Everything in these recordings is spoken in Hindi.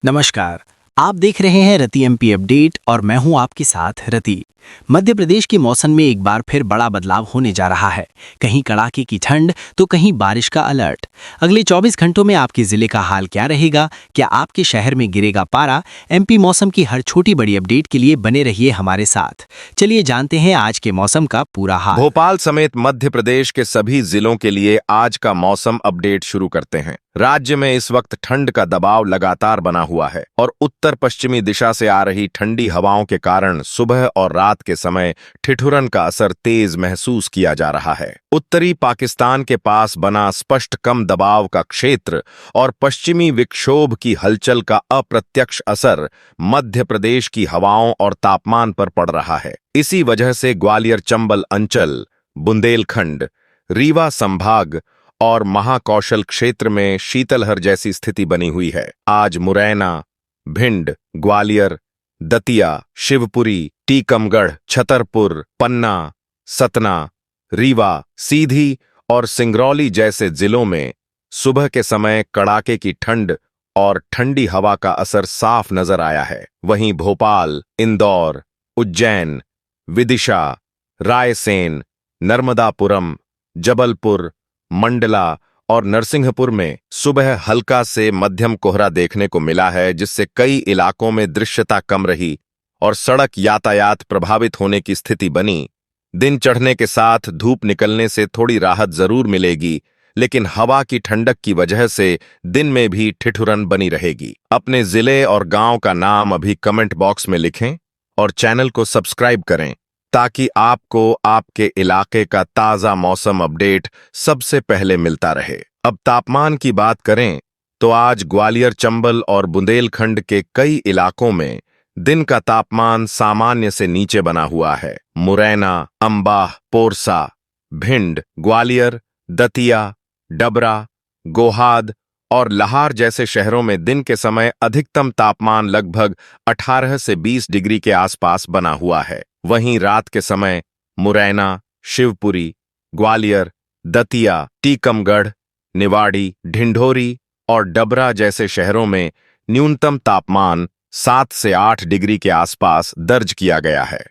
नमस्कार। आप देख रहे हैं रति एमपी अपडेट और मैं हूं आपके साथ रति। मध्य प्रदेश के मौसम में एक बार फिर बड़ा बदलाव होने जा रहा है। कहीं कड़ाके की ठंड तो कहीं बारिश का अलर्ट। अगले 24 घंटों में आपके जिले का हाल क्या रहेगा? क्या आपके शहर में गिरेगा पारा? एमपी मौसम की हर छोटी बड़ी अपडेट के लिए बने रहिए हमारे साथ। चलिए जानते हैं आज के मौसम का पूरा हाल। भोपाल समेत मध्य प्रदेश के सभी जिलों के लिए आज का मौसम अपडेट शुरू करते हैं। राज्य में इस वक्त ठंड का दबाव लगातार बना हुआ है और उत्तर पश्चिमी दिशा से आ रही ठंडी हवाओं के कारण सुबह और रात के समय ठिठुरन का असर तेज महसूस किया जा रहा है। उत्तरी पाकिस्तान के पास बना स्पष्ट कम दबाव का क्षेत्र और पश्चिमी विक्षोभ की हलचल का अप्रत्यक्ष असर मध्य प्रदेश की हवाओं और तापमान पर पड़ रहा है। इसी वजह से ग्वालियर चंबल अंचल, बुंदेलखंड, रीवा संभाग और महाकौशल क्षेत्र में शीतलहर जैसी स्थिति बनी हुई है। आज मुरैना, भिंड, ग्वालियर, दतिया, शिवपुरी, टीकमगढ़, छतरपुर, पन्ना, सतना, रीवा, सीधी और सिंगरौली जैसे जिलों में सुबह के समय कड़ाके की ठंड और ठंडी हवा का असर साफ नजर आया है। वहीं भोपाल, इंदौर, उज्जैन, विदिशा, रायसेन, नर्मदापुरम, जबलपुर, मंडला और नरसिंहपुर में सुबह हल्का से मध्यम कोहरा देखने को मिला है, जिससे कई इलाकों में दृश्यता कम रही और सड़क यातायात प्रभावित होने की स्थिति बनी। दिन चढ़ने के साथ धूप निकलने से थोड़ी राहत जरूर मिलेगी, लेकिन हवा की ठंडक की वजह से दिन में भी ठिठुरन बनी रहेगी। अपने जिले और गांव का नाम अभी कमेंट बॉक्स में लिखें और चैनल को सब्सक्राइब करें ताकि आपको आपके इलाके का ताजा मौसम अपडेट सबसे पहले मिलता रहे। अब तापमान की बात करें तो आज ग्वालियर, चंबल और बुंदेलखंड के कई इलाकों में दिन का तापमान सामान्य से नीचे बना हुआ है। मुरैना, अंबाह, पोरसा, भिंड, ग्वालियर, दतिया, डबरा, गोहाद और लाहार जैसे शहरों में दिन के समय अधिकतम तापमान लगभग 18 से 20 डिग्री के आसपास बना हुआ है। वहीं रात के समय मुरैना, शिवपुरी, ग्वालियर, दतिया, टीकमगढ़, निवाड़ी, ढिंढोरी और डबरा जैसे शहरों में न्यूनतम तापमान 7 से 8 डिग्री के आसपास दर्ज किया गया है,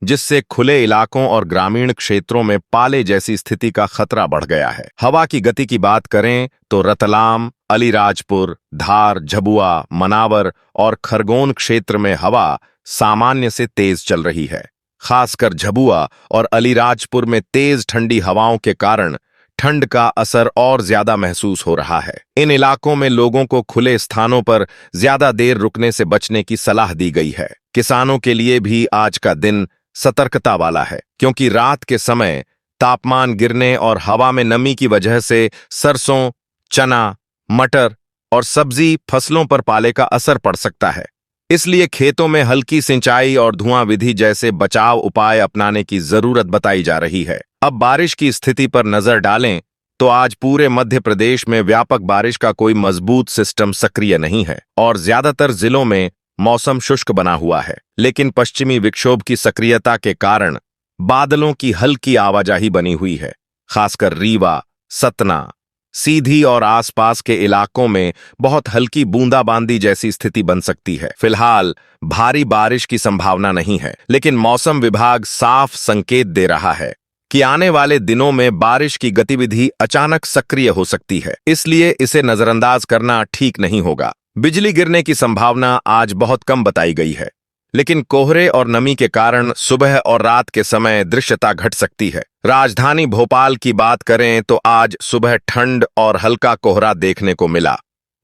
जिससे खुले इलाकों और ग्रामीण क्षेत्रों में पाले जैसी स्थिति का खतरा बढ़ गया है। हवा की गति की बात करें तो रतलाम, अलीराजपुर, धार, झबुआ, मनावर और खरगोन क्षेत्र में हवा सामान्य से तेज चल रही है। खासकर झबुआ और अलीराजपुर में तेज ठंडी हवाओं के कारण ठंड का असर और ज्यादा महसूस हो रहा है। इन इलाकों में लोगों को खुले स्थानों पर ज्यादा देर रुकने से बचने की सलाह दी गई है। किसानों के लिए भी आज का दिन सतर्कता वाला है, क्योंकि रात के समय तापमान गिरने और हवा में नमी की वजह से सरसों, चना, मटर और सब्जी फसलों पर पाले का असर पड़ सकता है। इसलिए खेतों में हल्की सिंचाई और धुआं विधि जैसे बचाव उपाय अपनाने की जरूरत बताई जा रही है। अब बारिश की स्थिति पर नजर डालें तो आज पूरे मध्य प्रदेश में व्यापक बारिश का कोई मजबूत सिस्टम सक्रिय नहीं है और ज्यादातर जिलों में मौसम शुष्क बना हुआ है। लेकिन पश्चिमी विक्षोभ की सक्रियता के कारण बादलों की हल्की आवाजाही बनी हुई है। खासकर रीवा, सतना, सीधी और आसपास के इलाकों में बहुत हल्की बूंदाबांदी जैसी स्थिति बन सकती है। फिलहाल भारी बारिश की संभावना नहीं है, लेकिन मौसम विभाग साफ संकेत दे रहा है कि आने वाले दिनों में बारिश की गतिविधि अचानक सक्रिय हो सकती है, इसलिए इसे नजरअंदाज करना ठीक नहीं होगा। बिजली गिरने की संभावना आज बहुत कम बताई गई है, लेकिन कोहरे और नमी के कारण सुबह और रात के समय दृश्यता घट सकती है। राजधानी भोपाल की बात करें तो आज सुबह ठंड और हल्का कोहरा देखने को मिला।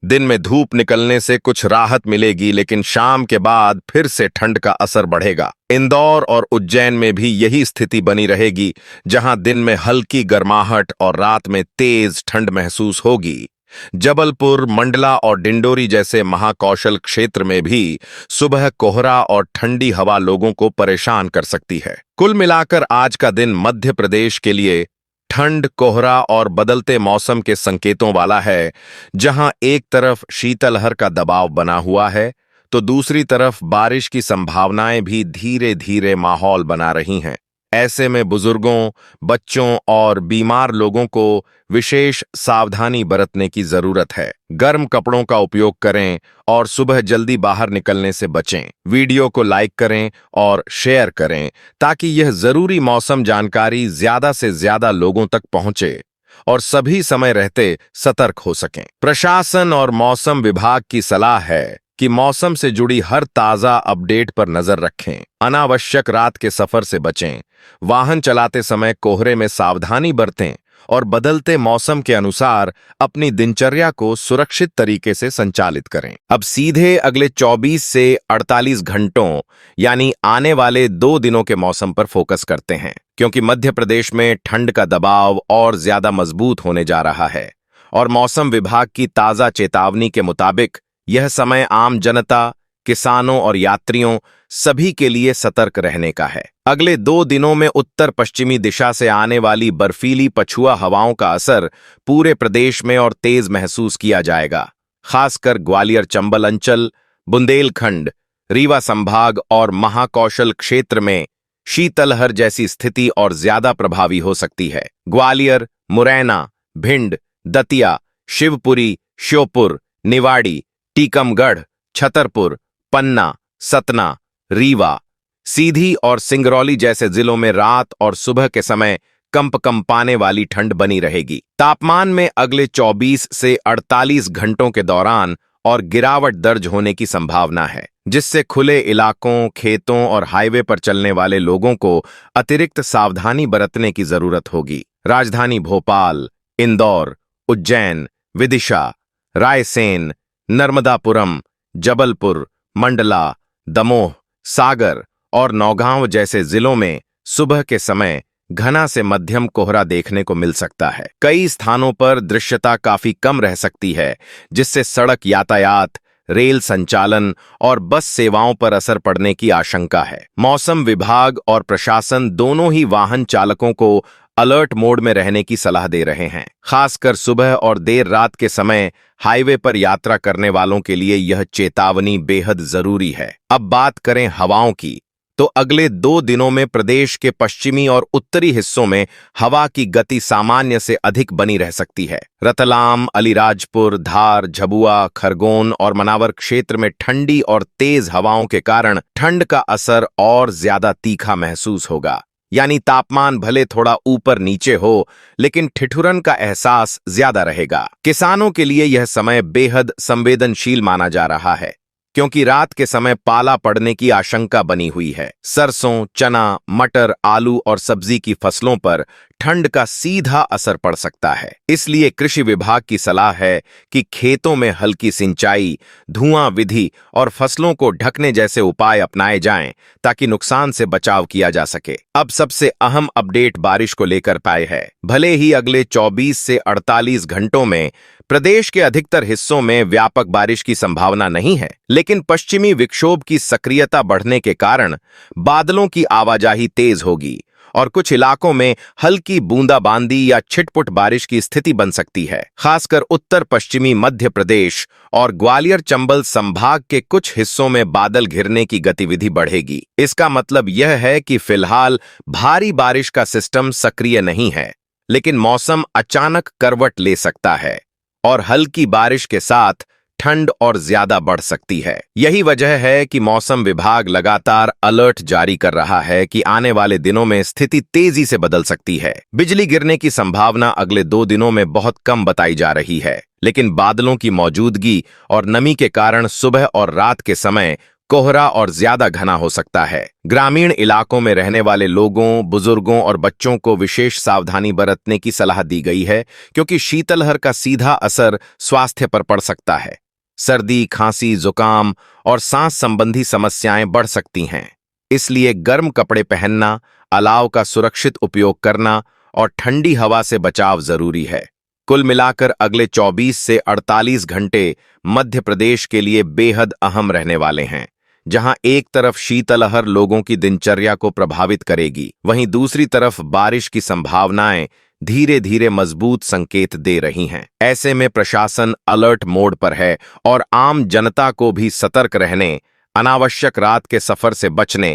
दिन में धूप निकलने से कुछ राहत मिलेगी, लेकिन शाम के बाद फिर से ठंड का असर बढ़ेगा। इंदौर और उज्जैन में भी यही स्थिति बनी रहेगी, जहां दिन में हल्की गर्माहट और रात में तेज ठंड महसूस होगी। जबलपुर, मंडला और डिंडोरी जैसे महाकौशल क्षेत्र में भी सुबह कोहरा और ठंडी हवा लोगों को परेशान कर सकती है। कुल मिलाकर आज का दिन मध्य प्रदेश के लिए ठंड, कोहरा और बदलते मौसम के संकेतों वाला है, जहां एक तरफ शीतलहर का दबाव बना हुआ है तो दूसरी तरफ बारिश की संभावनाएं भी धीरे धीरे माहौल बना रही हैं। ऐसे में बुजुर्गों, बच्चों और बीमार लोगों को विशेष सावधानी बरतने की जरूरत है। गर्म कपड़ों का उपयोग करें और सुबह जल्दी बाहर निकलने से बचें। वीडियो को लाइक करें और शेयर करें ताकि यह जरूरी मौसम जानकारी ज्यादा से ज्यादा लोगों तक पहुंचे और सभी समय रहते सतर्क हो सकें। प्रशासन और मौसम विभाग की सलाह है कि मौसम से जुड़ी हर ताजा अपडेट पर नजर रखें। अनावश्यक रात के सफर से बचें। वाहन चलाते समय कोहरे में सावधानी बरतें और बदलते मौसम के अनुसार अपनी दिनचर्या को सुरक्षित तरीके से संचालित करें। अब सीधे अगले 24 से 48 घंटों यानी आने वाले 2 दिनों के मौसम पर फोकस करते हैं, क्योंकि मध्य प्रदेश में ठंड का दबाव और ज्यादा मजबूत होने जा रहा है और मौसम विभाग की ताजा चेतावनी के मुताबिक यह समय आम जनता, किसानों और यात्रियों सभी के लिए सतर्क रहने का है। अगले 2 दिनों में उत्तर पश्चिमी दिशा से आने वाली बर्फीली पछुआ हवाओं का असर पूरे प्रदेश में और तेज महसूस किया जाएगा। खासकर ग्वालियर चंबल अंचल, बुंदेलखंड, रीवा संभाग और महाकौशल क्षेत्र में शीतलहर जैसी स्थिति और ज्यादा प्रभावी हो सकती है। ग्वालियर, मुरैना, भिंड, दतिया, शिवपुरी, श्योपुर, निवाड़ी, टीकमगढ़, छतरपुर, पन्ना, सतना, रीवा, सीधी और सिंगरौली जैसे जिलों में रात और सुबह के समय कंपने वाली ठंड बनी रहेगी। तापमान में अगले 24 से 48 घंटों के दौरान और गिरावट दर्ज होने की संभावना है, जिससे खुले इलाकों, खेतों और हाईवे पर चलने वाले लोगों को अतिरिक्त सावधानी बरतने की जरूरत होगी। राजधानी भोपाल, इंदौर, उज्जैन, विदिशा, रायसेन, नर्मदापुरम, जबलपुर, मंडला, दमोह, सागर और नौगांव जैसे जिलों में सुबह के समय घना से मध्यम कोहरा देखने को मिल सकता है। कई स्थानों पर दृश्यता काफी कम रह सकती है, जिससे सड़क यातायात, रेल संचालन और बस सेवाओं पर असर पड़ने की आशंका है। मौसम विभाग और प्रशासन दोनों ही वाहन चालकों को अलर्ट मोड में रहने की सलाह दे रहे हैं। खासकर सुबह और देर रात के समय हाईवे पर यात्रा करने वालों के लिए यह चेतावनी बेहद जरूरी है। अब बात करें हवाओं की, तो अगले 2 दिनों में प्रदेश के पश्चिमी और उत्तरी हिस्सों में हवा की गति सामान्य से अधिक बनी रह सकती है। रतलाम, अलीराजपुर, धार, झबुआ, खरगोन और मनावर क्षेत्र में ठंडी और तेज हवाओं के कारण ठंड का असर और ज्यादा तीखा महसूस होगा। यानी तापमान भले थोड़ा ऊपर नीचे हो, लेकिन ठिठुरन का एहसास ज्यादा रहेगा। किसानों के लिए यह समय बेहद संवेदनशील माना जा रहा है, क्योंकि रात के समय पाला पड़ने की आशंका बनी हुई है। सरसों, चना, मटर, आलू और सब्जी की फसलों पर ठंड का सीधा असर पड़ सकता है। इसलिए कृषि विभाग की सलाह है कि खेतों में हल्की सिंचाई, धुआं विधि और फसलों को ढकने जैसे उपाय अपनाए जाएं, ताकि नुकसान से बचाव किया जा सके। अब सबसे अहम अपडेट बारिश को लेकर पाए है। भले ही अगले 24 से 48 घंटों में प्रदेश के अधिकतर हिस्सों में व्यापक बारिश की संभावना नहीं है, लेकिन पश्चिमी विक्षोभ की सक्रियता बढ़ने के कारण बादलों की आवाजाही तेज होगी और कुछ इलाकों में हल्की बूंदाबांदी या छिटपुट बारिश की स्थिति बन सकती है। खासकर उत्तर पश्चिमी मध्य प्रदेश और ग्वालियर चंबल संभाग के कुछ हिस्सों में बादल घिरने की गतिविधि बढ़ेगी। इसका मतलब यह है कि फिलहाल भारी बारिश का सिस्टम सक्रिय नहीं है, लेकिन मौसम अचानक करवट ले सकता है और हल्की बारिश के साथ ठंड और ज्यादा बढ़ सकती है। यही वजह है कि मौसम विभाग लगातार अलर्ट जारी कर रहा है कि आने वाले दिनों में स्थिति तेजी से बदल सकती है। बिजली गिरने की संभावना अगले 2 दिनों में बहुत कम बताई जा रही है, लेकिन बादलों की मौजूदगी और नमी के कारण सुबह और रात के समय कोहरा और ज्यादा घना हो सकता है। ग्रामीण इलाकों में रहने वाले लोगों, बुजुर्गों और बच्चों को विशेष सावधानी बरतने की सलाह दी गई है, क्योंकि शीतलहर का सीधा असर स्वास्थ्य पर पड़ सकता है। सर्दी, खांसी, जुकाम और सांस संबंधी समस्याएं बढ़ सकती हैं। इसलिए गर्म कपड़े पहनना, अलाव का सुरक्षित उपयोग करना और ठंडी हवा से बचाव जरूरी है। कुल मिलाकर अगले 24 से 48 घंटे मध्य प्रदेश के लिए बेहद अहम रहने वाले हैं, जहां एक तरफ शीतलहर लोगों की दिनचर्या को प्रभावित करेगी, वहीं दूसरी तरफ बारिश की संभावनाएं धीरे धीरे मजबूत संकेत दे रही हैं। ऐसे में प्रशासन अलर्ट मोड पर है और आम जनता को भी सतर्क रहने, अनावश्यक रात के सफर से बचने,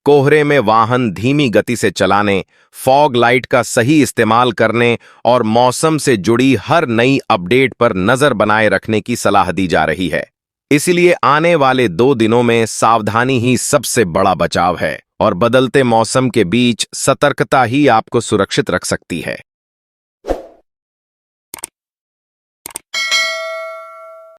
कोहरे में वाहन धीमी गति से चलाने, फॉग लाइट का सही इस्तेमाल करने और मौसम से जुड़ी हर नई अपडेट पर नजर बनाए रखने की सलाह दी जा रही है। इसलिए आने वाले 2 दिनों में सावधानी ही सबसे बड़ा बचाव है और बदलते मौसम के बीच सतर्कता ही आपको सुरक्षित रख सकती है।